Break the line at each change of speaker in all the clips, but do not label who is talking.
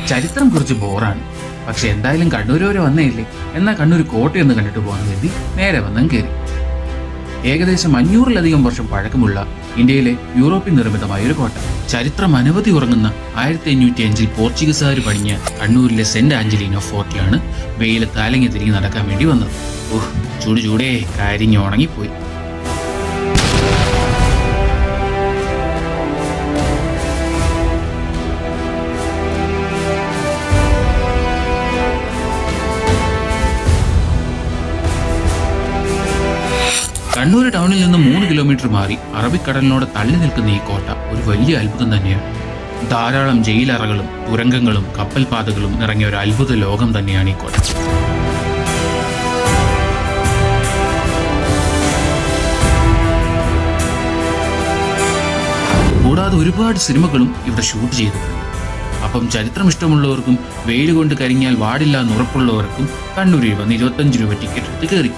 ചരിത്രം കുറച്ച് ബോറാണ്. പക്ഷെ എന്തായാലും കണ്ണൂർ വരെ വന്നേയില്ലേ, എന്നാൽ കണ്ണൂർ കോട്ടയൊന്ന് കണ്ടിട്ട് പോകാൻ വേണ്ടി നേരെ വന്നും കയറി. ഏകദേശം 500-ലധികം വർഷം പഴക്കമുള്ള ഇന്ത്യയിലെ യൂറോപ്യൻ നിർമ്മിതമായ ഒരു കോട്ട. ചരിത്രം അനവധി ഉറങ്ങുന്ന 1505 പോർച്ചുഗീസുകാർ പണിഞ്ഞ കണ്ണൂരിലെ സെന്റ് ആഞ്ചലീനോ ഫോർട്ടിലാണ് വെയിലത്ത് അലങ്ങി തിരിഞ്ഞ് നടക്കാൻ വേണ്ടി വന്നത്. ഓഹ്, ചൂടേ കരിഞ്ഞ് ഉണങ്ങിപ്പോയി. കണ്ണൂർ ടൗണിൽ നിന്ന് 3 കിലോമീറ്റർ മാറി അറബിക്കടലിനോട് തള്ളി നിൽക്കുന്ന ഈ കോട്ട ഒരു വലിയ അത്ഭുതം തന്നെയാണ്. ധാരാളം ജയിലറകളും തുരങ്കങ്ങളും കപ്പൽപാതകളും നിറങ്ങിയ ഒരു അത്ഭുത ലോകം തന്നെയാണ് ഈ കോട്ട. കൂടാതെ ഒരുപാട് സിനിമകളും ഇവിടെ ഷൂട്ട് ചെയ്തിട്ടുണ്ട്. അപ്പം ചരിത്രം ഇഷ്ടമുള്ളവർക്കും വെയിൽ കൊണ്ട് കരിഞ്ഞാൽ വാടില്ല എന്ന് ഉറപ്പുള്ളവർക്കും കണ്ണൂരിൽ വന്ന് 25 രൂപ ടിക്കറ്റ് എടുത്ത് കയറി.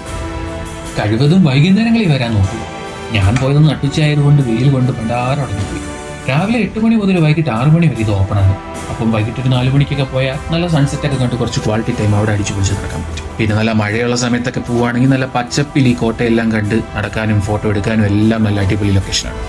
കഴിവതും വൈകുന്നേരങ്ങളിൽ വരാൻ നോക്കൂ. ഞാൻ പോയത് നട്ടുച്ചയായതുകൊണ്ട് വെയിൽ കൊണ്ട് പണ്ടാറടങ്ങിപ്പോയി. രാവിലെ 8 മണി മുതൽ വൈകിട്ട് 6 മണി വരെ ഇത് ഓപ്പണാണ്. അപ്പം വൈകിട്ട് ഒരു 4 മണിക്കൊക്കെ പോയാൽ നല്ല സൺസെറ്റ് ഒക്കെ കണ്ട് കുറച്ച് ക്വാളിറ്റി ടൈം അവിടെ അടിച്ചു പൊളിച്ച് നടക്കാൻ പറ്റും. പിന്നെ നല്ല മഴയുള്ള സമയത്തൊക്കെ പോവുകയാണെങ്കിൽ നല്ല പച്ചപ്പിൽ ഈ കോട്ടയെല്ലാം കണ്ട് നടക്കാനും ഫോട്ടോ എടുക്കാനും എല്ലാം നല്ല അടിപൊളി ലൊക്കേഷനാണ്.